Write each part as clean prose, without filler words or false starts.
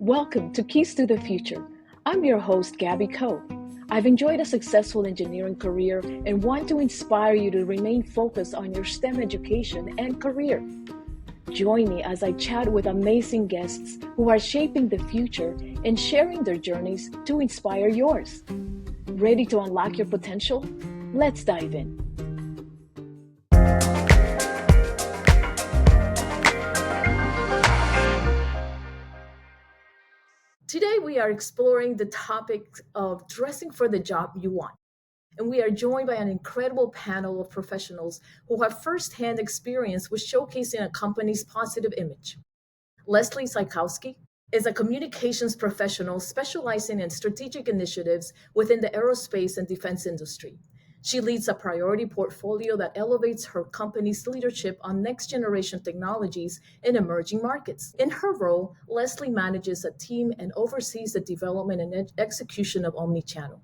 Welcome to Keys to the Future. I'm your host, Gabby Coe. I've enjoyed a successful engineering career and want to inspire you to remain focused on your STEM education and career. Join me as I chat with amazing guests who are shaping the future and sharing their journeys to inspire yours. Ready to unlock your potential? Let's dive in. Today, we are exploring the topic of dressing for the job you want. And we are joined by an incredible panel of professionals who have firsthand experience with showcasing a company's positive image. Leslie Zychowski is a communications professional specializing in strategic initiatives within the aerospace and defense industry. She leads a priority portfolio that elevates her company's leadership on next generation technologies in emerging markets. In her role, Leslie manages a team and oversees the development and execution of omnichannel.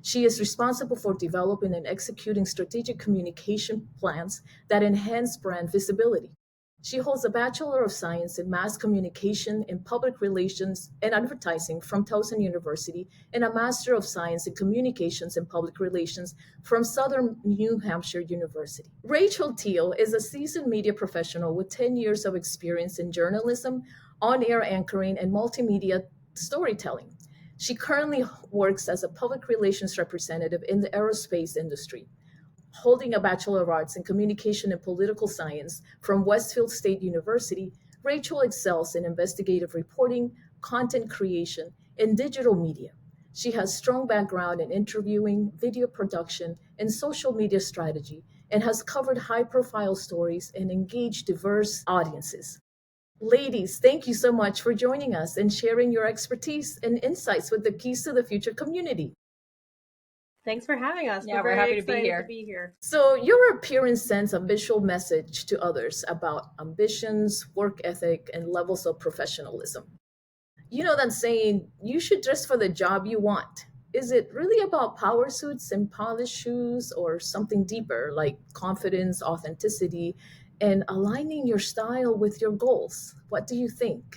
She is responsible for developing and executing strategic communication plans that enhance brand visibility. She holds a Bachelor of Science in Mass Communication in Public Relations and Advertising from Towson University and a Master of Science in Communications and Public Relations from Southern New Hampshire University. Rachael Tiehel is a seasoned media professional with 10 years of experience in journalism, on-air anchoring, and multimedia storytelling. She currently works as a public relations representative in the aerospace industry. Holding a Bachelor of Arts in Communication and Political Science from Westfield State University, Rachael excels in investigative reporting, content creation, and digital media. She has strong background in interviewing, video production, and social media strategy, and has covered high-profile stories and engaged diverse audiences. Ladies, thank you so much for joining us and sharing your expertise and insights with the Keys to the Future community. Thanks for having us. Yeah, we're happy to be here. So your appearance sends a visual message to others about ambitions, work ethic, and levels of professionalism. You know that saying, you should dress for the job you want. Is it really about power suits and polished shoes or something deeper like confidence, authenticity, and aligning your style with your goals? What do you think?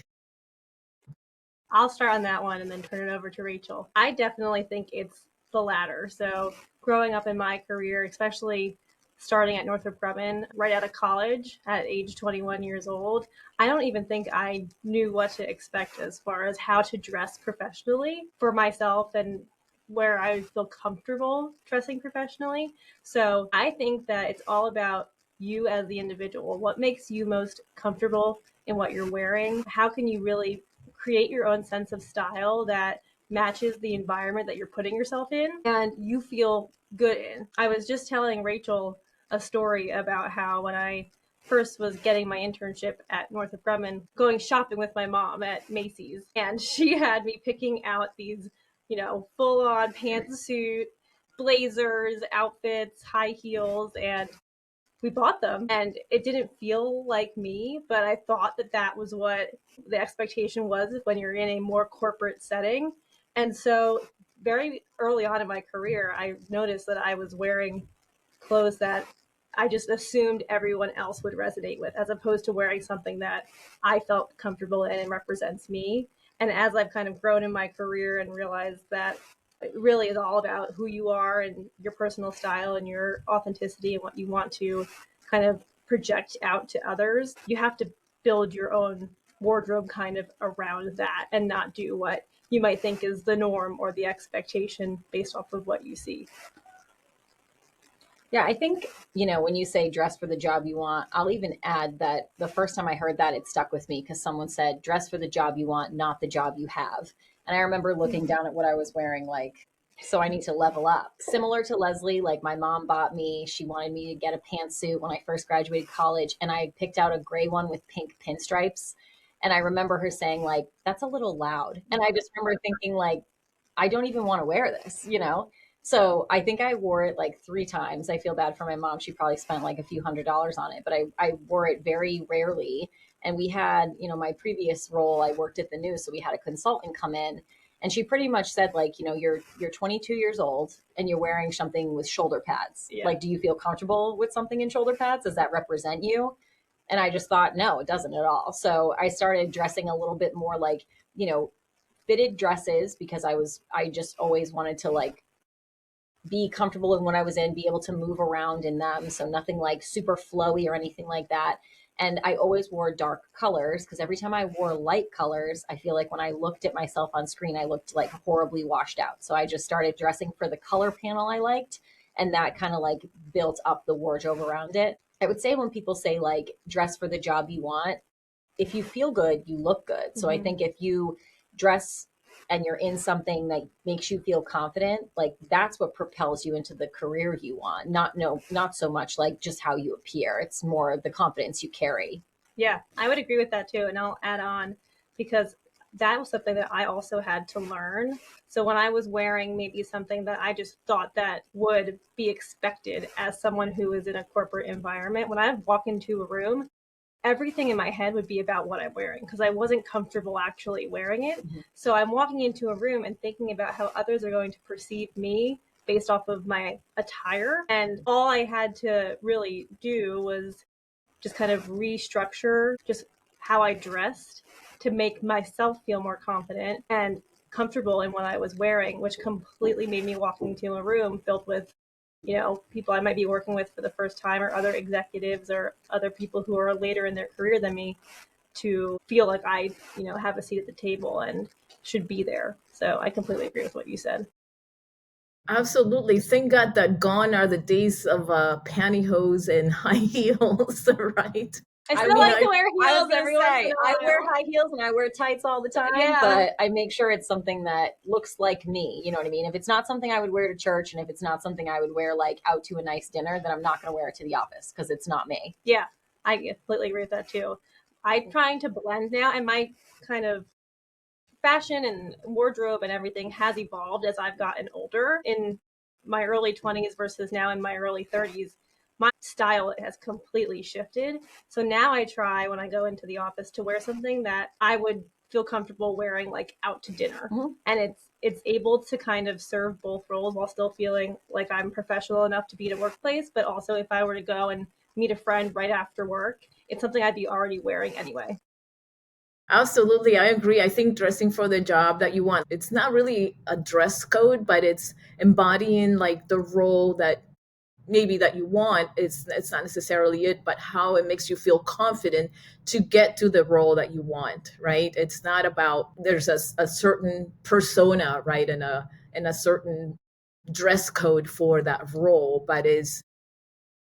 I'll start on that one and then turn it over to Rachael. I definitely think it's the latter. So growing up in my career, especially starting at Northrop Grumman right out of college at age 21 years old, I don't even think I knew what to expect as far as how to dress professionally for myself and where I feel comfortable dressing professionally. So I think that it's all about you as the individual. What makes you most comfortable in what you're wearing? How can you really create your own sense of style that matches the environment that you're putting yourself in and you feel good in? I was just telling Rachael a story about how when I first was getting my internship at Northrop Grumman, going shopping with my mom at Macy's, and she had me picking out these, full-on pantsuit, blazers, outfits, high heels, and we bought them and it didn't feel like me, but I thought that was what the expectation was when you're in a more corporate setting. And so very early on in my career, I noticed that I was wearing clothes that I just assumed everyone else would resonate with, as opposed to wearing something that I felt comfortable in and represents me. And as I've kind of grown in my career and realized that it really is all about who you are and your personal style and your authenticity and what you want to kind of project out to others, you have to build your own wardrobe kind of around that and not do what you might think is the norm or the expectation based off of what you see. Yeah, I think, when you say dress for the job you want, I'll even add that the first time I heard that, it stuck with me because someone said, dress for the job you want, not the job you have. And I remember looking down at what I was wearing, so I need to level up. Similar to Leslie, my mom she wanted me to get a pantsuit when I first graduated college, and I picked out a gray one with pink pinstripes. And I remember her saying, that's a little loud. And I just remember thinking, I don't even want to wear this, So I think I wore it 3 times. I feel bad for my mom. She probably spent a few $100s on it, but I wore it very rarely. And we had, my previous role, I worked at the news. So we had a consultant come in and she pretty much said, you're 22 years old and you're wearing something with shoulder pads. Yeah. Do you feel comfortable with something in shoulder pads? Does that represent you? And I just thought, no, it doesn't at all. So I started dressing a little bit more fitted dresses because I just always wanted to like be comfortable in what I was in, be able to move around in them. So nothing like super flowy or anything like that. And I always wore dark colors because every time I wore light colors, I feel like when I looked at myself on screen, I looked like horribly washed out. So I just started dressing for the color panel I liked. And that kind of like built up the wardrobe around it. I would say when people say like dress for the job you want, if you feel good, you look good. So I think if you dress and you're in something that makes you feel confident, like that's what propels you into the career you want. Not so much like just how you appear. It's more the confidence you carry. Yeah, I would agree with that too. And I'll add on because that was something that I also had to learn. So when I was wearing maybe something that I just thought that would be expected as someone who is in a corporate environment, when I walk into a room, everything in my head would be about what I'm wearing because I wasn't comfortable actually wearing it. So I'm walking into a room and thinking about how others are going to perceive me based off of my attire. And all I had to really do was just kind of restructure just how I dressed to make myself feel more confident and comfortable in what I was wearing, which completely made me walk into a room filled with, people I might be working with for the first time or other executives or other people who are later in their career than me to feel like I, have a seat at the table and should be there. So I completely agree with what you said. Absolutely. Thank God that gone are the days of pantyhose and high heels, right? I I still mean, like to wear I was heels gonna every once say in a I wear while. high heels and I wear tights all the time, Yeah. but I make sure it's something that looks like me. You know what I mean? If it's not something I would wear to church, and if it's not something I would wear like out to a nice dinner, then I'm not gonna wear it to the office because it's not me. Yeah, I completely agree with that too. I'm trying to blend now, and my kind of fashion and wardrobe and everything has evolved as I've gotten older. In my early 20s versus now in my early 30s, my style has completely shifted. So now I try when I go into the office to wear something that I would feel comfortable wearing like out to dinner. And it's able to kind of serve both roles while still feeling like I'm professional enough to be at a workplace, but also if I were to go and meet a friend right after work, it's something I'd be already wearing anyway. Absolutely, I agree. I think dressing for the job that you want, it's not really a dress code, but it's embodying like the role that maybe that you want. It's not necessarily it, but how it makes you feel confident to get to the role that you want, right? It's not about there's a certain persona, right, and a certain dress code for that role, but is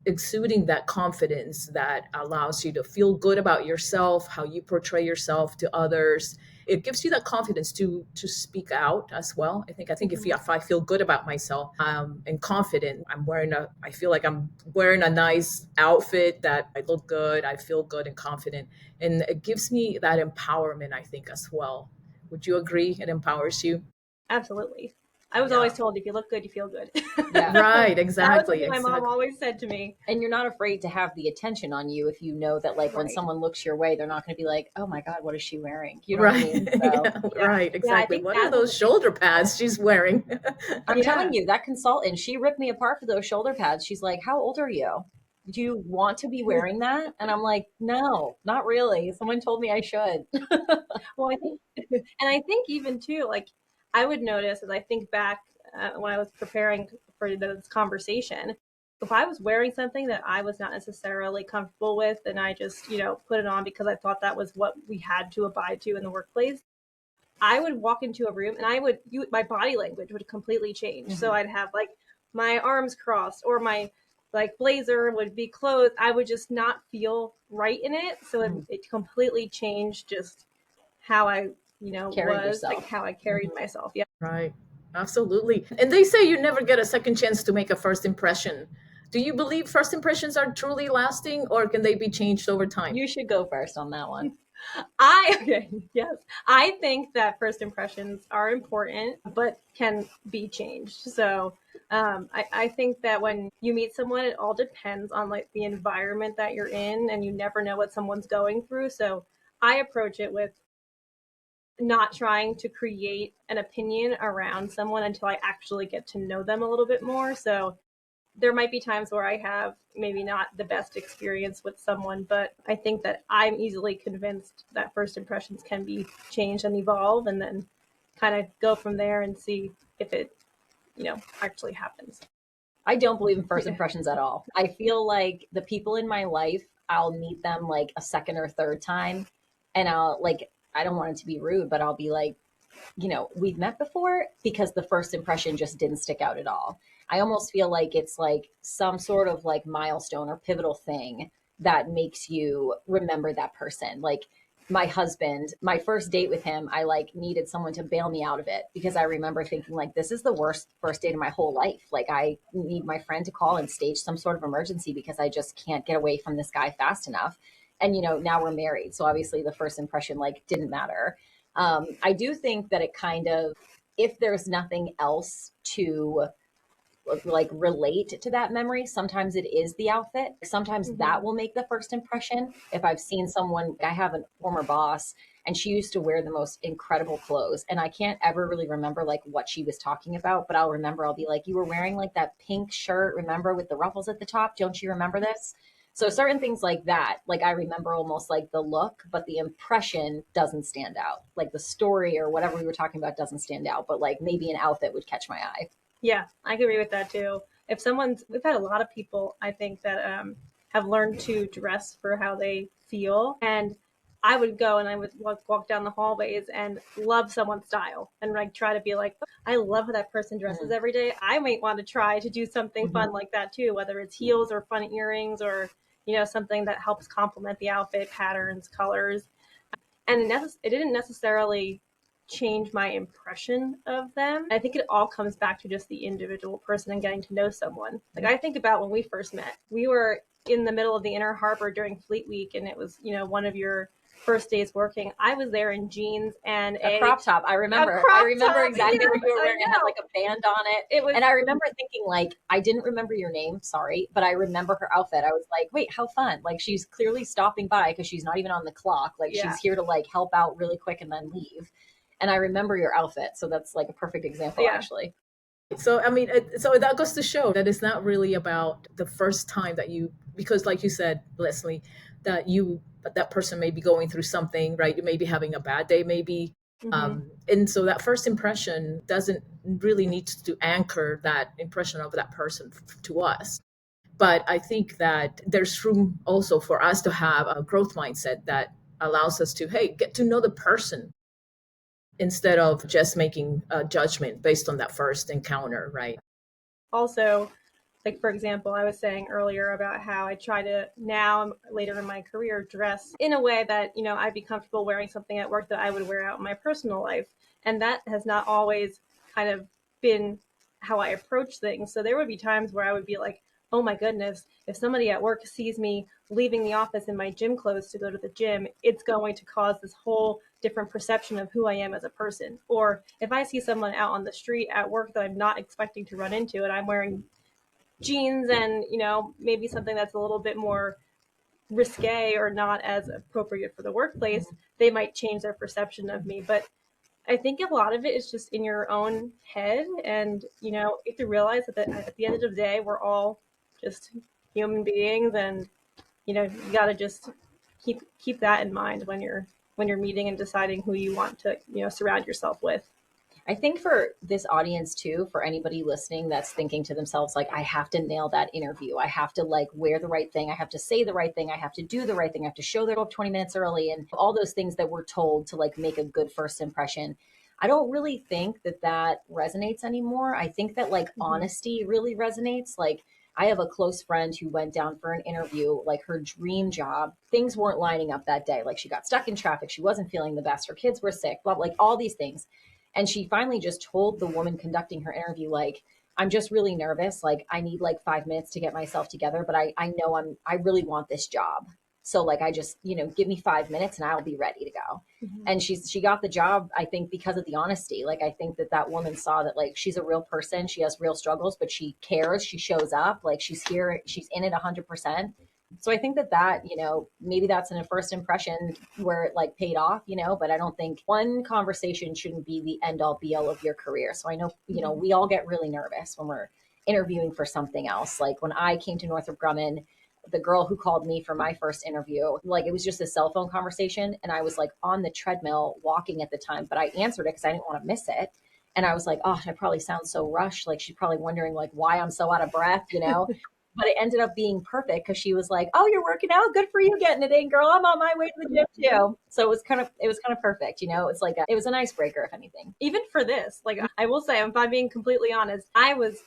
exuding that confidence that allows you to feel good about yourself, how you portray yourself to others. It gives you that confidence to speak out as well. I think if I feel good about myself and confident, I feel like I'm wearing a nice outfit, that I look good, I feel good and confident, and it gives me that empowerment, I think, as well. Would you agree? It empowers you. Absolutely. I was Yeah. always told if you look good, you feel good. Yeah. Right. That was Exactly. something my mom Exactly. always said to me. And you're not afraid to have the attention on you if you know that like when Right. someone looks your way, they're not going to be like, oh my God, what is she wearing? You know what I Right. mean? So Yeah, Yeah. right. Yeah, I Exactly. think What are that was those a big shoulder deal. pads she's wearing? I'm Yeah. telling you, that consultant, she ripped me apart for those shoulder pads. She's like, how old are you? Do you want to be wearing that? And I'm like, no, not really. Someone told me I should. Well, I think, and I think even too, like I would notice as I think back when I was preparing for this conversation, if I was wearing something that I was not necessarily comfortable with, and I just, put it on because I thought that was what we had to abide to in the workplace, I would walk into a room and my body language would completely change. So I'd have like my arms crossed or my like blazer would be closed. I would just not feel right in it. So it completely changed just how I, Carry was like yourself. how I carried myself. Yeah. Right. Absolutely. And they say you never get a second chance to make a first impression. Do you believe first impressions are truly lasting, or can they be changed over time? You should go first on that one. Okay, yes. I think that first impressions are important, but can be changed. So I think that when you meet someone, it all depends on like the environment that you're in, and you never know what someone's going through. So I approach it with not trying to create an opinion around someone until I actually get to know them a little bit more. So there might be times where I have maybe not the best experience with someone, but I think that I'm easily convinced that first impressions can be changed and evolve. And then kind of go from there and see if it, actually happens. I don't believe in first impressions at all. I feel like the people in my life, I'll meet them like a second or third time, and I'll like, I don't want it to be rude, but I'll be like, we've met before, because the first impression just didn't stick out at all. I almost feel like it's like some sort of like milestone or pivotal thing that makes you remember that person. Like my husband, my first date with him, I like needed someone to bail me out of it, because I remember thinking like, this is the worst first date of my whole life. Like I need my friend to call and stage some sort of emergency because I just can't get away from this guy fast enough. And now we're married. So obviously the first impression like didn't matter. I do think that it kind of, if there's nothing else to like relate to that memory, sometimes it is the outfit. Sometimes that will make the first impression. If I've seen someone, I have a former boss, and she used to wear the most incredible clothes, and I can't ever really remember like what she was talking about, but I'll be like, you were wearing like that pink shirt, remember, with the ruffles at the top? Don't you remember this? So certain things like that, like I remember almost like the look, but the impression doesn't stand out. Like the story or whatever we were talking about doesn't stand out, but like maybe an outfit would catch my eye. Yeah, I can agree with that too. We've had a lot of people, I think, that have learned to dress for how they feel. And I would go and I would walk down the hallways and love someone's style and like try to be like, I love how that person dresses every day. I might want to try to do something fun like that too, whether it's heels or fun earrings or, something that helps complement the outfit, patterns, colors. And it didn't necessarily change my impression of them. I think it all comes back to just the individual person and getting to know someone. Like I think about when we first met, we were in the middle of the Inner Harbor during Fleet Week, and it was, one of your first days working. I was there in jeans and a crop top. I remember exactly what you were wearing. It had like a band on it. And I remember thinking like, I didn't remember your name, sorry, but I remember her outfit. I was like, wait, how fun. Like she's clearly stopping by because she's not even on the clock. Like she's here to like help out really quick and then leave. And I remember your outfit. So that's like a perfect example, actually. So, I mean, so that goes to show that it's not really about the first time because like you said, Leslie, that person may be going through something, right? You may be having a bad day, maybe. And so that first impression doesn't really need to anchor that impression of that person to us. But I think that there's room also for us to have a growth mindset that allows us to, hey, get to know the person instead of just making a judgment based on that first encounter, right? Also, like for example, I was saying earlier about how I try to now later in my career dress in a way that, I'd be comfortable wearing something at work that I would wear out in my personal life. And that has not always kind of been how I approach things. So there would be times where I would be like, oh my goodness, if somebody at work sees me leaving the office in my gym clothes to go to the gym, it's going to cause this whole different perception of who I am as a person. Or if I see someone out on the street at work that I'm not expecting to run into and I'm wearing jeans and, maybe something that's a little bit more risque or not as appropriate for the workplace, they might change their perception of me. But I think a lot of it is just in your own head. And, you have to realize that at the end of the day, we're all just human beings. And, you got to just keep that in mind when you're meeting and deciding who you want to, surround yourself with. I think for this audience too, for anybody listening that's thinking to themselves, like, I have to nail that interview. I have to like wear the right thing. I have to say the right thing. I have to do the right thing. I have to show that up 20 minutes early and all those things that we're told to like make a good first impression. I don't really think that resonates anymore. I think that like honesty really resonates. Like I have a close friend who went down for an interview, like her dream job. Things weren't lining up that day. Like she got stuck in traffic. She wasn't feeling the best. Her kids were sick, blah, like all these things. And she finally just told the woman conducting her interview, like, I'm just really nervous. Like, I need like 5 minutes to get myself together, but I know I really want this job. So like, I just, give me 5 minutes and I'll be ready to go. And she got the job, I think, because of the honesty. Like, I think that woman saw that like, she's a real person. She has real struggles, but she cares. She shows up, like she's here, she's in it 100%. So I think that, maybe that's in a first impression where it like paid off, but I don't think one conversation shouldn't be the end all be all of your career. So I know, we all get really nervous when we're interviewing for something else. Like when I came to Northrop Grumman, the girl who called me for my first interview, like it was just a cell phone conversation. And I was like on the treadmill walking at the time, but I answered it because I didn't want to miss it. And I was like, oh, I probably sound so rushed. Like she's probably wondering like why I'm so out of breath, you know? But it ended up being perfect because she was like, oh, you're working out. Good for you getting it in, girl. I'm on my way to the gym too. So it was kind of perfect. You know, it's like, it was an icebreaker, if anything. Even for this, like I will say, if I'm being completely honest, I was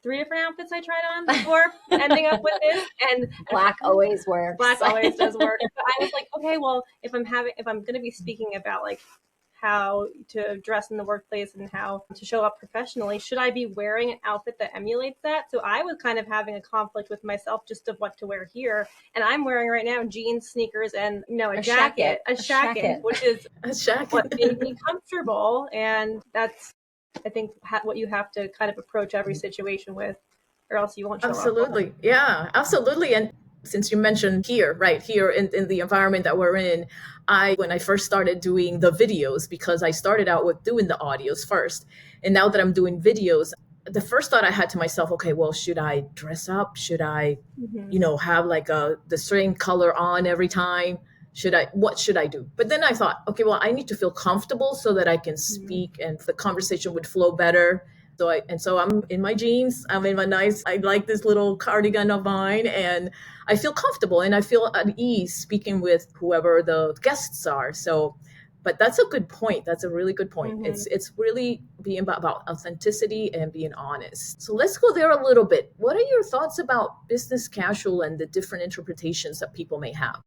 3 different outfits I tried on before ending up with this, and Black always works. Black always does work. But I was like, okay, well, if I'm going to be speaking about like how to dress in the workplace and how to show up professionally, should I be wearing an outfit that emulates that? So I was kind of having a conflict with myself just of what to wear here. And I'm wearing right now jeans, sneakers, and a jacket, which is what made me comfortable. And that's, I think, what you have to kind of approach every situation with, or else you won't show up. Absolutely. Yeah, absolutely. And since you mentioned here, right here in the environment that we're in, when I first started doing the videos, because I started out with doing the audios first. And now that I'm doing videos, the first thought I had to myself, okay, well, should I dress up? Should I, have like the same color on every time? What should I do? But then I thought, okay, well, I need to feel comfortable so that I can speak and the conversation would flow better. So I'm in my jeans. I'm in I like this little cardigan of mine, and I feel comfortable and I feel at ease speaking with whoever the guests are. So, but that's a good point. That's a really good point. It's really being about authenticity and being honest. So let's go there a little bit. What are your thoughts about business casual and the different interpretations that people may have?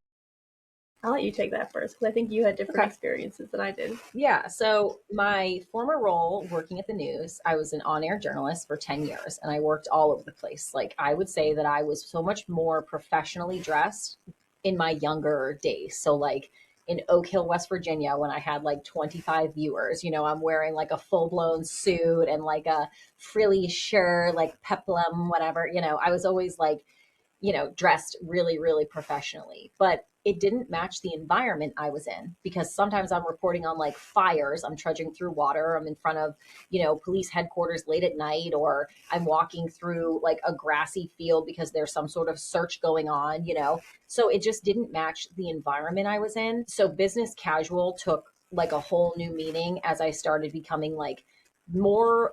I'll let you take that first because I think you had different experiences than I did. Yeah. So my former role working at the news, I was an on-air journalist for 10 years and I worked all over the place. Like I would say that I was so much more professionally dressed in my younger days. So like in Oak Hill, West Virginia, when I had like 25 viewers, I'm wearing like a full-blown suit and like a frilly shirt, like peplum, whatever, I was always like, dressed really, really professionally. But it didn't match the environment I was in because sometimes I'm reporting on like fires, I'm trudging through water, I'm in front of, police headquarters late at night, or I'm walking through like a grassy field because there's some sort of search going on, So it just didn't match the environment I was in. So business casual took like a whole new meaning as I started becoming like more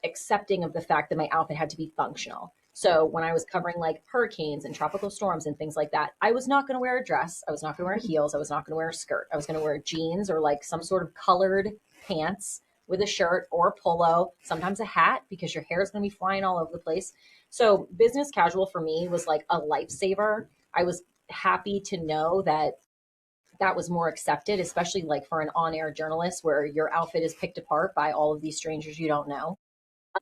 accepting of the fact that my outfit had to be functional. So when I was covering like hurricanes and tropical storms and things like that, I was not going to wear a dress. I was not going to wear heels. I was not going to wear a skirt. I was going to wear jeans or like some sort of colored pants with a shirt or a polo, sometimes a hat because your hair is going to be flying all over the place. So business casual for me was like a lifesaver. I was happy to know that was more accepted, especially like for an on-air journalist where your outfit is picked apart by all of these strangers you don't know.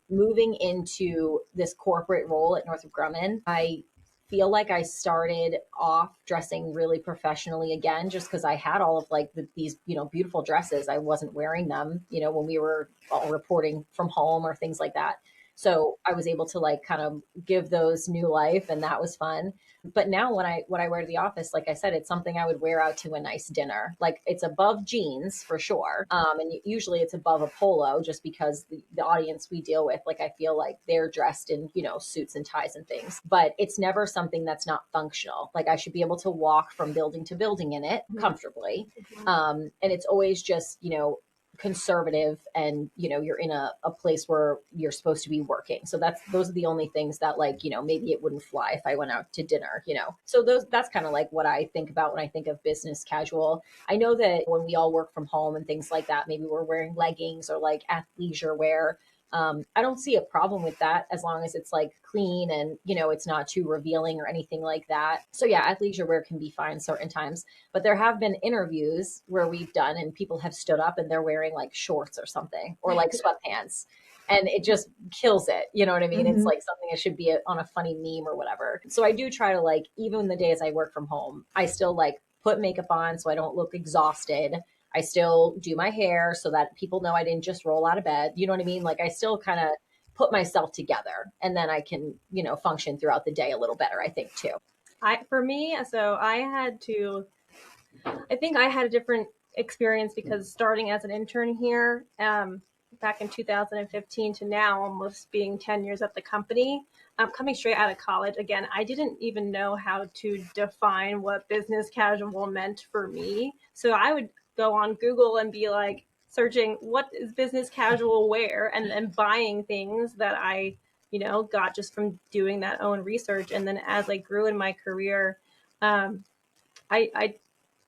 Moving into this corporate role at Northrop Grumman, I feel like I started off dressing really professionally again, just because I had all of like these, beautiful dresses. I wasn't wearing them, when we were all reporting from home or things like that. So I was able to like kind of give those new life, and that was fun. But now when I wear to the office, like I said, it's something I would wear out to a nice dinner. Like it's above jeans for sure. And usually it's above a polo just because the audience we deal with, like I feel like they're dressed in, suits and ties and things. But it's never something that's not functional. Like I should be able to walk from building to building in it comfortably. And it's always just, conservative and you're in a place where you're supposed to be working, so those are the only things that like maybe it wouldn't fly if I went out to dinner, so that's kind of like what I think about when I think of business casual. I know that when we all work from home and things like that, maybe we're wearing leggings or like athleisure wear. I don't see a problem with that as long as it's like clean and, it's not too revealing or anything like that. So yeah, athleisure wear can be fine certain times, but there have been interviews where we've done and people have stood up and they're wearing like shorts or something or like sweatpants, and it just kills it. You know what I mean? It's like something that should be on a funny meme or whatever. So I do try to like, even the days I work from home, I still like put makeup on so I don't look exhausted. I still do my hair so that people know I didn't just roll out of bed. You know what I mean? Like I still kind of put myself together, and then I can, function throughout the day a little better, I think too. I think I had a different experience because starting as an intern here, back in 2015 to now, almost being 10 years at the company, I'm coming straight out of college. Again, I didn't even know how to define what business casual meant for me. So I would go on Google and be like searching what is business casual wear, and then buying things that I, got just from doing that own research. And then as I grew in my career, I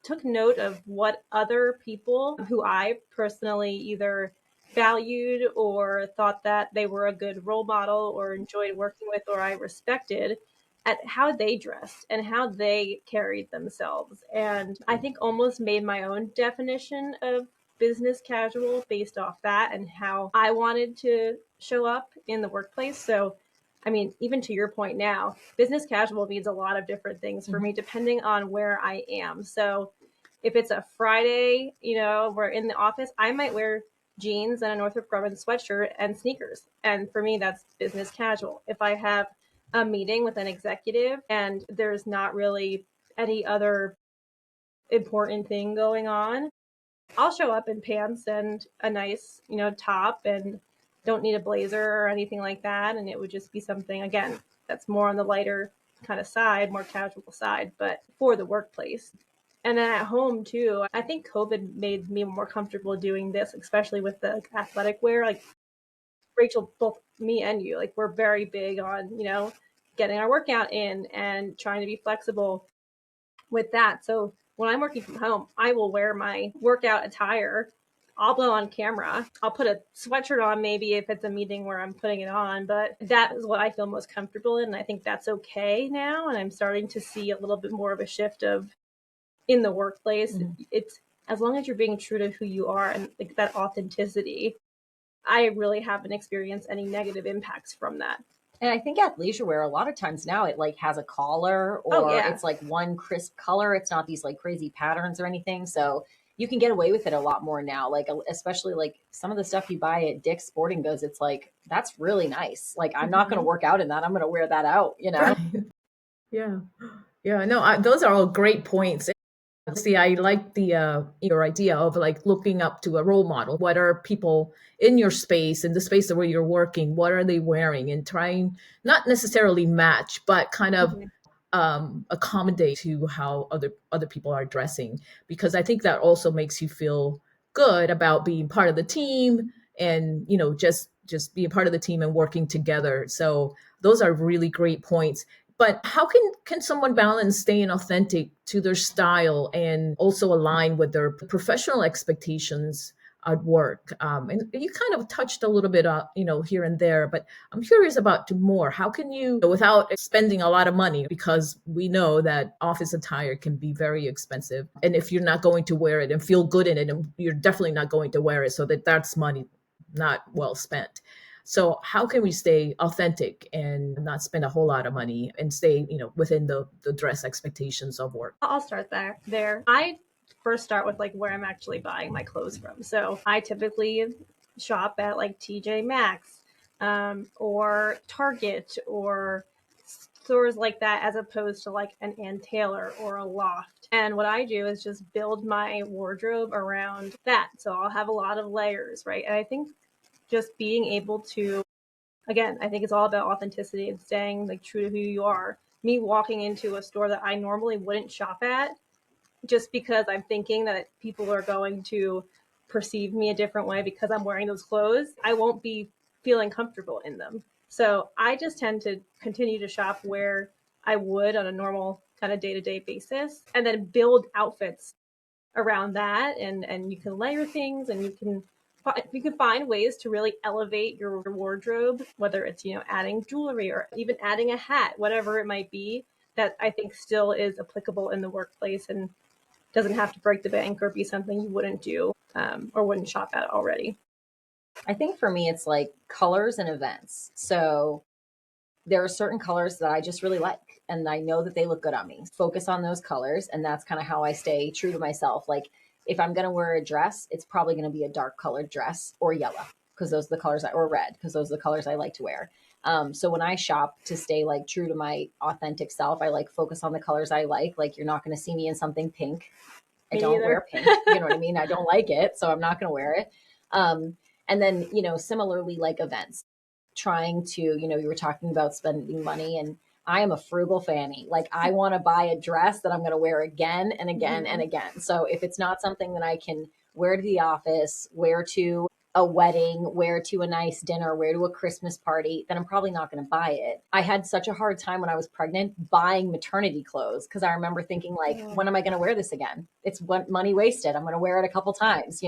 took note of what other people who I personally either valued or thought that they were a good role model or enjoyed working with or I respected, at how they dressed and how they carried themselves. And I think almost made my own definition of business casual based off that and how I wanted to show up in the workplace. So I mean, even to your point now, business casual means a lot of different things for me, depending on where I am. So if it's a Friday, we're in the office, I might wear jeans and a Northrop Grumman sweatshirt and sneakers. And for me, that's business casual. If I have a meeting with an executive and there's not really any other important thing going on, I'll show up in pants and a nice, top, and don't need a blazer or anything like that. And it would just be something, again, that's more on the lighter kind of side, more casual side, but for the workplace. And then at home too, I think COVID made me more comfortable doing this, especially with the athletic wear. Like Rachel, both me and you, like we're very big on, getting our workout in and trying to be flexible with that. So when I'm working from home, I will wear my workout attire. I'll blow on camera. I'll put a sweatshirt on maybe if it's a meeting where I'm putting it on, but that is what I feel most comfortable in. And I think that's okay now. And I'm starting to see a little bit more of a shift of in the workplace. It's as long as you're being true to who you are and like that authenticity, I really haven't experienced any negative impacts from that. And I think athleisure wear, a lot of times now it like has a collar or it's like one crisp color. It's not these like crazy patterns or anything. So you can get away with it a lot more now. Like, especially like some of the stuff you buy at Dick's Sporting Goods, it's like, that's really nice. Like, I'm not going to work out in that. I'm going to wear that out, Right. Yeah. Yeah. No, those are all great points. See, I like the your idea of like looking up to a role model. What are people in your space, in the space where you're working? What are they wearing? And trying not necessarily match, but kind of accommodate to how other people are dressing. Because I think that also makes you feel good about being part of the team, and just being part of the team and working together. So those are really great points. But how can someone balance staying authentic to their style and also align with their professional expectations at work? And you kind of touched a little bit, here and there, but I'm curious about more. How can you, without spending a lot of money, because we know that office attire can be very expensive, and if you're not going to wear it and feel good in it, and you're definitely not going to wear it, so that's money not well spent. So how can we stay authentic and not spend a whole lot of money and stay, within the dress expectations of work? I'll start there. I first start with like where I'm actually buying my clothes from. So I typically shop at like TJ Maxx or Target or stores like that, as opposed to like an Ann Taylor or a Loft. And what I do is just build my wardrobe around that. So I'll have a lot of layers, right? And I think just being able to, again, I think it's all about authenticity and staying like true to who you are. Me walking into a store that I normally wouldn't shop at, just because I'm thinking that people are going to perceive me a different way because I'm wearing those clothes, I won't be feeling comfortable in them. So I just tend to continue to shop where I would on a normal kind of day-to-day basis, and then build outfits around that. And you can layer things, and you can find ways to really elevate your wardrobe, whether it's, adding jewelry or even adding a hat, whatever it might be, that I think still is applicable in the workplace and doesn't have to break the bank or be something you wouldn't do or wouldn't shop at already. I think for me, it's like colors and events. So there are certain colors that I just really like, and I know that they look good on me. Focus on those colors, and that's kind of how I stay true to myself. Like, if I'm going to wear a dress, it's probably going to be a dark colored dress or yellow, because those are the colors or red, because those are the colors I like to wear. So when I shop to stay like true to my authentic self, I like focus on the colors I like. Like, you're not going to see me in something pink. I don't wear pink. You know what I mean? I don't like it, so I'm not going to wear it. And then, similarly, like events, trying to, you were talking about spending money, and I am a frugal fanny. Like, I want to buy a dress that I'm going to wear again and again and again. So if it's not something that I can wear to the office, wear to a wedding, wear to a nice dinner, wear to a Christmas party, then I'm probably not going to buy it. I had such a hard time when I was pregnant buying maternity clothes because I remember thinking, like, when am I going to wear this again? It's money wasted. I'm going to wear it a couple times,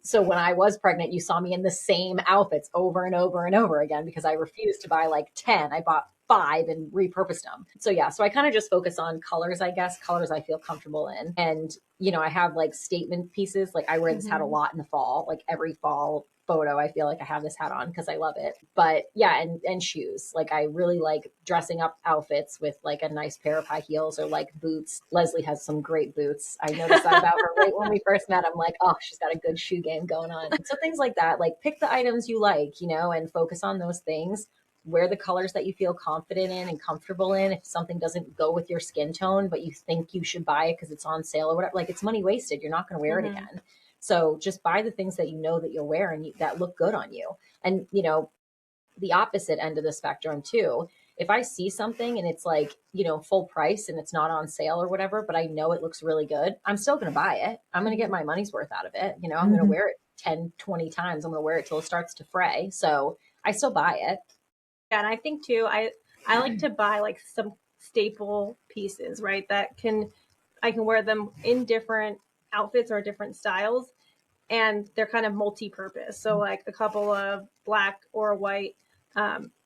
So when I was pregnant, you saw me in the same outfits over and over and over again because I refused to buy like 10. I bought 5 and repurposed them. So yeah, so I kind of just focus on colors, I guess, colors I feel comfortable in. And, I have like statement pieces. Like, I wear this hat a lot in the fall, like every fall photo, I feel like I have this hat on because I love it. But yeah, and shoes. Like, I really like dressing up outfits with like a nice pair of high heels or like boots. Leslie has some great boots. I noticed that about her right when we first met. I'm like, oh, she's got a good shoe game going on. So things like that, like pick the items you like, and focus on those things. Wear the colors that you feel confident in and comfortable in. If something doesn't go with your skin tone, but you think you should buy it because it's on sale or whatever, like, it's money wasted. You're not going to wear it again. So just buy the things that that you'll wear and that look good on you. And, the opposite end of the spectrum too. If I see something and it's like, full price and it's not on sale or whatever, but I know it looks really good, I'm still going to buy it. I'm going to get my money's worth out of it. I'm going to wear it 10, 20 times. I'm going to wear it till it starts to fray. So I still buy it. Yeah, and I think too, I like to buy like some staple pieces, right? I can wear them in different outfits or different styles, and they're kind of multi-purpose. So like a couple of black or white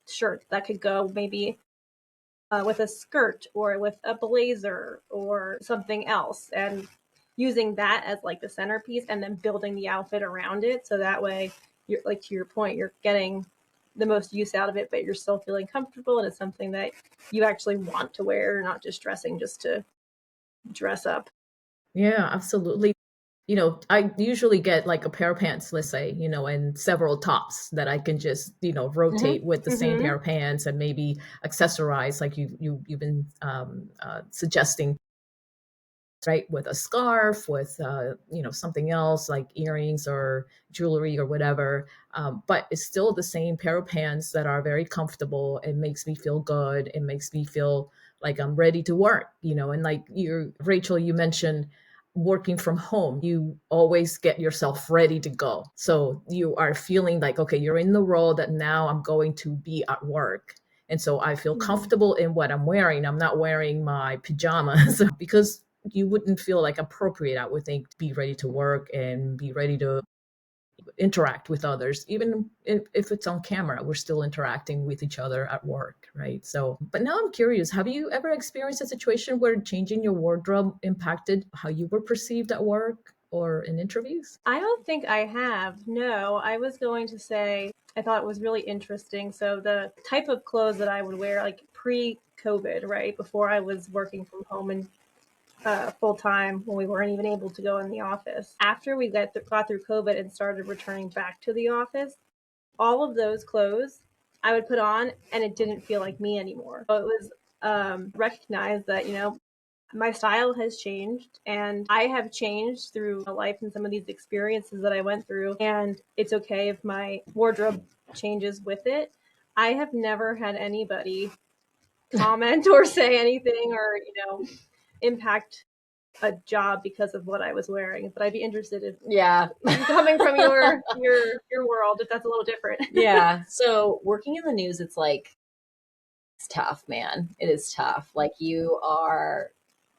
shirts that could go maybe with a skirt or with a blazer or something else, and using that as like the centerpiece and then building the outfit around it. So that way, you're like, to your point, you're getting the most use out of it, but you're still feeling comfortable, and it's something that you actually want to wear, not just dressing just to dress up. Yeah, absolutely. I usually get like a pair of pants, let's say, and several tops that I can just, rotate with the same pair of pants and maybe accessorize, like you've been suggesting, right, with a scarf, with something else like earrings or jewelry or whatever. But it's still the same pair of pants that are very comfortable. It makes me feel good. It makes me feel like I'm ready to work. And like Rachel, you mentioned working from home, you always get yourself ready to go. So you are feeling like, okay, you're in the role that now I'm going to be at work. And so I feel comfortable in what I'm wearing. I'm not wearing my pajamas because you wouldn't feel like appropriate, I would think, to be ready to work and be ready to interact with others. Even if it's on camera, we're still interacting with each other at work, right? So, but now I'm curious, have you ever experienced a situation where changing your wardrobe impacted how you were perceived at work or in interviews? I don't think I have. No, I was going to say I thought it was really interesting. So the type of clothes that I would wear, like pre-COVID, right, before I was working from home and full time, when we weren't even able to go in the office. After we got through COVID and started returning back to the office, all of those clothes I would put on and it didn't feel like me anymore. So it was recognized that, my style has changed and I have changed through my life and some of these experiences that I went through. And it's okay if my wardrobe changes with it. I have never had anybody comment or say anything or, impact a job because of what I was wearing. But I'd be interested in coming from your world, if that's a little different. Yeah. So working in the news, it's tough, man. It is tough. Like, you are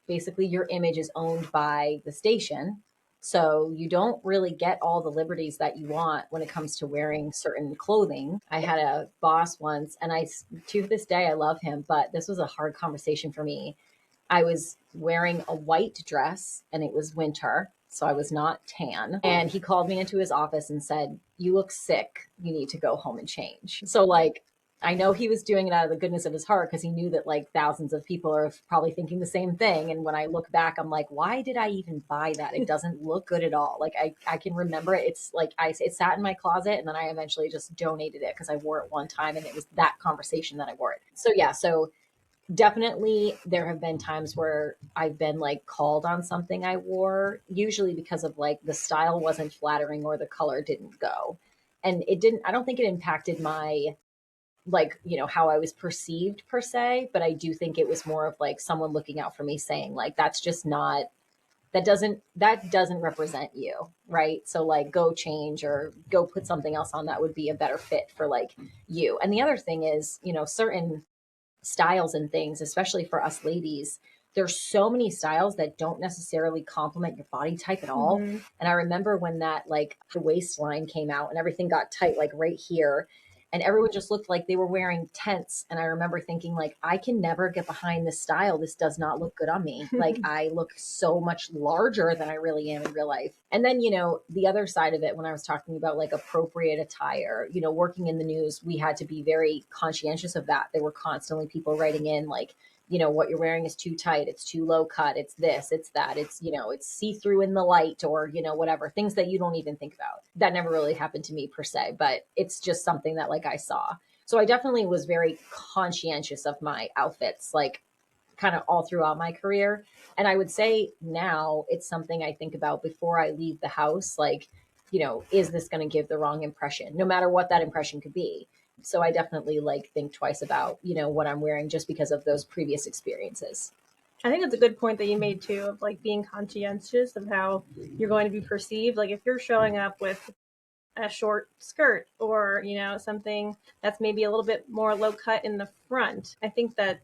basically, your image is owned by the station. So you don't really get all the liberties that you want when it comes to wearing certain clothing. I had a boss once, and to this day, I love him, but this was a hard conversation for me. I was wearing a white dress and it was winter, so I was not tan. And he called me into his office and said, "You look sick. You need to go home and change." So I know he was doing it out of the goodness of his heart because he knew that thousands of people are probably thinking the same thing. And when I look back, I'm like, why did I even buy that? It doesn't look good at all. I can remember it. It's it sat in my closet, and then I eventually just donated it because I wore it one time and it was that conversation that I wore it. So yeah, so definitely there have been times where I've been called on something I wore, usually because of the style wasn't flattering or the color didn't go. And I don't think it impacted my like, how I was perceived per se, but I do think it was more of like someone looking out for me saying like, that's just not, that doesn't represent you, right? So like go change or go put something else on that would be a better fit for like you. And the other thing is, certain styles and things, especially for us ladies, there's so many styles that don't necessarily complement your body type at all. Mm-hmm. And I remember when that like the waistline came out and everything got tight like right here, and everyone just looked like they were wearing tents. And I remember thinking like, I can never get behind this style. This does not look good on me. Like I look so much larger than I really am in real life. And then, the other side of it, when I was talking about like appropriate attire, working in the news, we had to be very conscientious of that. There were constantly people writing in like, what you're wearing is too tight, it's too low cut, it's this, it's that, it's, it's see-through in the light, or, whatever, things that you don't even think about. That never really happened to me per se, but it's just something that like I saw. So I definitely was very conscientious of my outfits, like kind of all throughout my career. And I would say now it's something I think about before I leave the house, like, is this going to give the wrong impression, no matter what that impression could be. So I definitely like think twice about, what I'm wearing just because of those previous experiences. I think that's a good point that you made too, of like being conscientious of how you're going to be perceived. Like if you're showing up with a short skirt or, something that's maybe a little bit more low cut in the front, I think that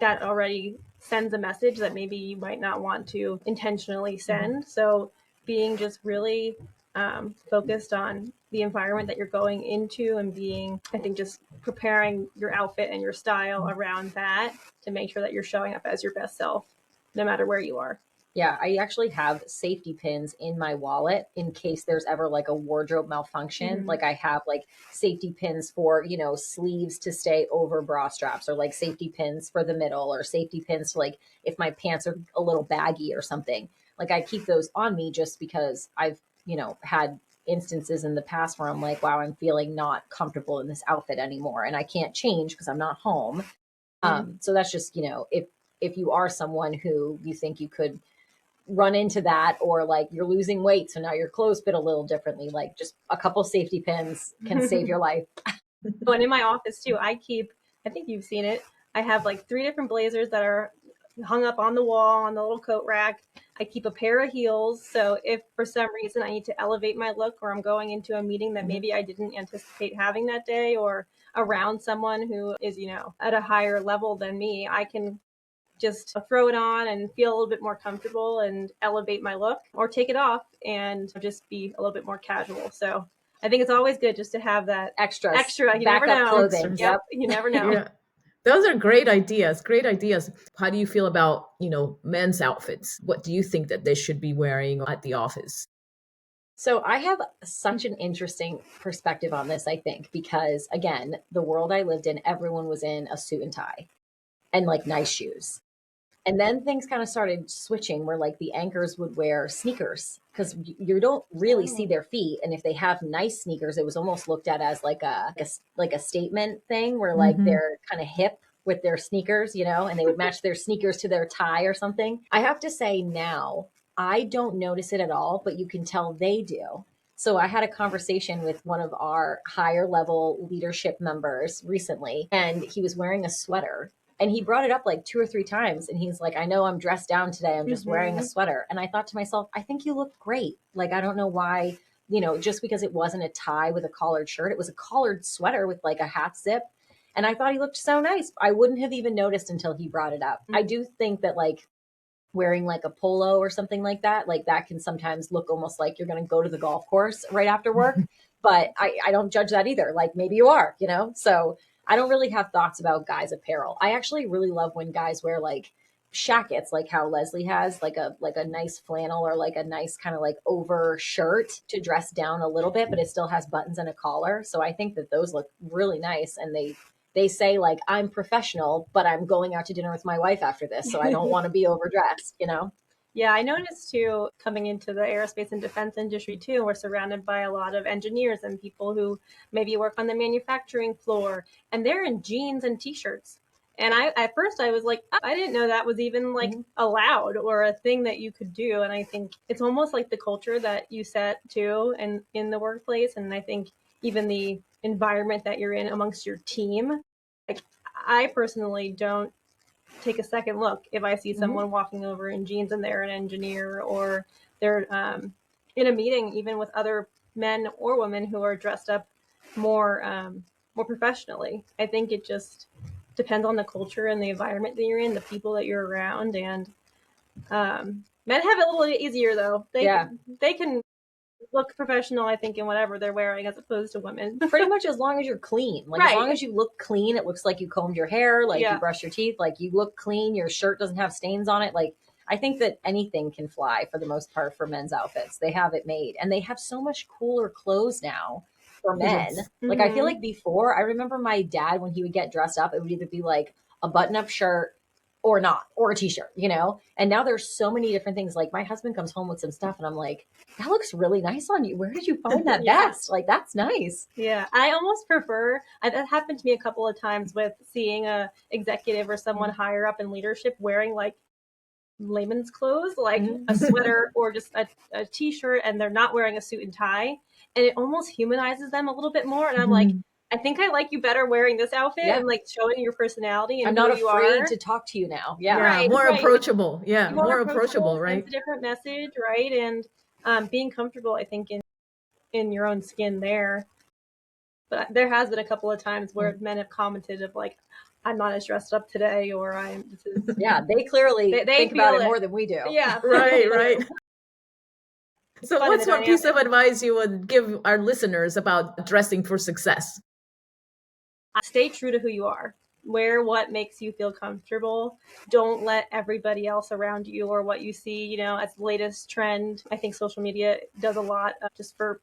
already sends a message that maybe you might not want to intentionally send. So being just really focused on the environment that you're going into and being, I think, just preparing your outfit and your style around that to make sure that you're showing up as your best self, no matter where you are. Yeah, I actually have safety pins in my wallet in case there's ever like a wardrobe malfunction. Mm-hmm. Like I have like safety pins for, sleeves to stay over bra straps, or like safety pins for the middle, or safety pins to like if my pants are a little baggy or something. Like I keep those on me just because I've, had instances in the past where I'm like, wow, I'm feeling not comfortable in this outfit anymore and I can't change because I'm not home. So that's just, if you are someone who you think you could run into that, or like you're losing weight, so now your clothes fit a little differently, like just a couple safety pins can save your life. Oh, and in my office too, I think you've seen it, I have like 3 different blazers that are hung up on the wall on the little coat rack. I keep a pair of heels, so if for some reason I need to elevate my look, or I'm going into a meeting that maybe I didn't anticipate having that day, or around someone who is, at a higher level than me, I can just throw it on and feel a little bit more comfortable and elevate my look, or take it off and just be a little bit more casual. So I think it's always good just to have that Extra, you never know. clothing. Yep. You never know. Yeah. Those are great ideas. Great ideas. How do you feel about, men's outfits? What do you think that they should be wearing at the office? So I have such an interesting perspective on this, I think, because again, the world I lived in, everyone was in a suit and tie and like nice shoes. And then things kind of started switching where like the anchors would wear sneakers because you don't really see their feet. And if they have nice sneakers, it was almost looked at as like a statement thing where like they're kind of hip with their sneakers, and they would match their sneakers to their tie or something. I have to say now, I don't notice it at all, but you can tell they do. So I had a conversation with one of our higher level leadership members recently, and he was wearing a sweater. And he brought it up like 2 or 3 times. And he's like, I know I'm dressed down today. I'm just wearing a sweater. And I thought to myself, I think you look great. Like, I don't know why, just because it wasn't a tie with a collared shirt, it was a collared sweater with like a half zip. And I thought he looked so nice. I wouldn't have even noticed until he brought it up. I do think that like wearing like a polo or something like that can sometimes look almost like you're going to go to the golf course right after work. But I don't judge that either. Like maybe you are, so I don't really have thoughts about guys' apparel. I actually really love when guys wear like shackets, like how Leslie has, like a nice flannel or like a nice kind of like over shirt to dress down a little bit, but it still has buttons and a collar. So I think that those look really nice, and they say like, I'm professional, but I'm going out to dinner with my wife after this, so I don't want to be overdressed, Yeah, I noticed too, coming into the aerospace and defense industry too, we're surrounded by a lot of engineers and people who maybe work on the manufacturing floor, and they're in jeans and t-shirts. And at first I was like, oh, I didn't know that was even like allowed or a thing that you could do. And I think it's almost like the culture that you set too and in the workplace. And I think even the environment that you're in amongst your team. Like, I personally don't take a second look if I see someone walking over in jeans and they're an engineer, or they're in a meeting even with other men or women who are dressed up more professionally. I think it just depends on the culture and the environment that you're in, the people that you're around, and men have it a little bit easier though. They can look professional, I think, in whatever they're wearing, as opposed to women. Pretty much as long as you're clean. Like, as long as you look clean, it looks like you combed your hair, like you brush your teeth, like you look clean, your shirt doesn't have stains on it. Like, I think that anything can fly for the most part for men's outfits. They have it made. And they have so much cooler clothes now for men. Like, I feel like before, I remember my dad, when he would get dressed up, it would either be like a button-up shirt or not, or a t-shirt, you know? And now there's so many different things. Like, my husband comes home with some stuff and I'm like, that looks really nice on you. Where did you find that vest? Like, that's nice. Yeah. I almost prefer, that happened to me a couple of times with seeing a executive or someone higher up in leadership wearing like layman's clothes, like a sweater or just a t-shirt, and they're not wearing a suit and tie. And it almost humanizes them a little bit more. And I'm like, I think I like you better wearing this outfit and like showing your personality and I'm not who you afraid are. to talk to you now. More approachable. Yeah, more approachable, right? It's a different message, right? And being comfortable, I think, in your own skin there. But there has been a couple of times where men have commented of like, I'm not as dressed up today, or they clearly think about it more than we do. Yeah. Right. So what's one piece of advice you would give our listeners about dressing for success? Stay true to who you are. Wear what makes you feel comfortable. Don't let everybody else around you or what you see, as the latest trend. I think social media does a lot just for,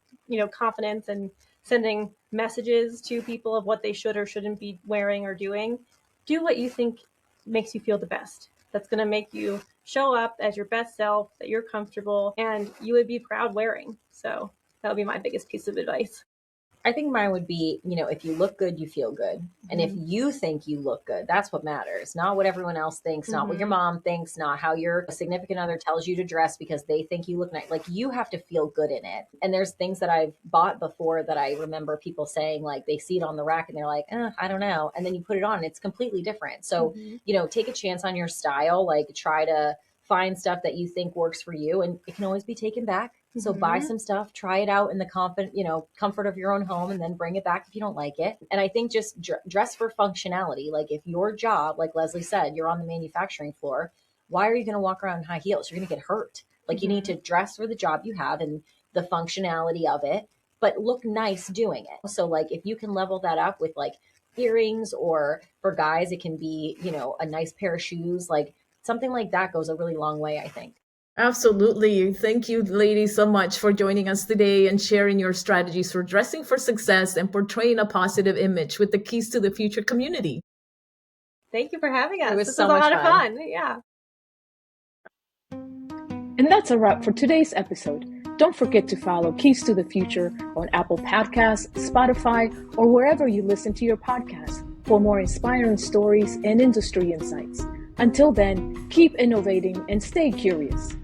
confidence and sending messages to people of what they should or shouldn't be wearing or doing. Do what you think makes you feel the best. That's going to make you show up as your best self, that you're comfortable and you would be proud wearing. So that would be my biggest piece of advice. I think mine would be, if you look good, you feel good. And if you think you look good, that's what matters. Not what everyone else thinks, not what your mom thinks, not how your significant other tells you to dress because they think you look nice. Like, you have to feel good in it. And there's things that I've bought before that I remember people saying, like, they see it on the rack and they're like, I don't know. And then you put it on and it's completely different. So, take a chance on your style, like try to find stuff that you think works for you, and it can always be taken back. So buy some stuff, try it out in the comfort of your own home, and then bring it back if you don't like it. And I think just dress for functionality. Like, if your job, like Leslie said, you're on the manufacturing floor, why are you going to walk around in high heels? You're going to get hurt. Like, you need to dress for the job you have and the functionality of it, but look nice doing it. So, like, if you can level that up with like earrings, or for guys, it can be, a nice pair of shoes, like something like that goes a really long way, I think. Absolutely. Thank you, ladies, so much for joining us today and sharing your strategies for dressing for success and portraying a positive image with the Keys to the Future community. Thank you for having us. It was This so was a much lot of fun. Yeah. And that's a wrap for today's episode. Don't forget to follow Keys to the Future on Apple Podcasts, Spotify, or wherever you listen to your podcasts for more inspiring stories and industry insights. Until then, keep innovating and stay curious.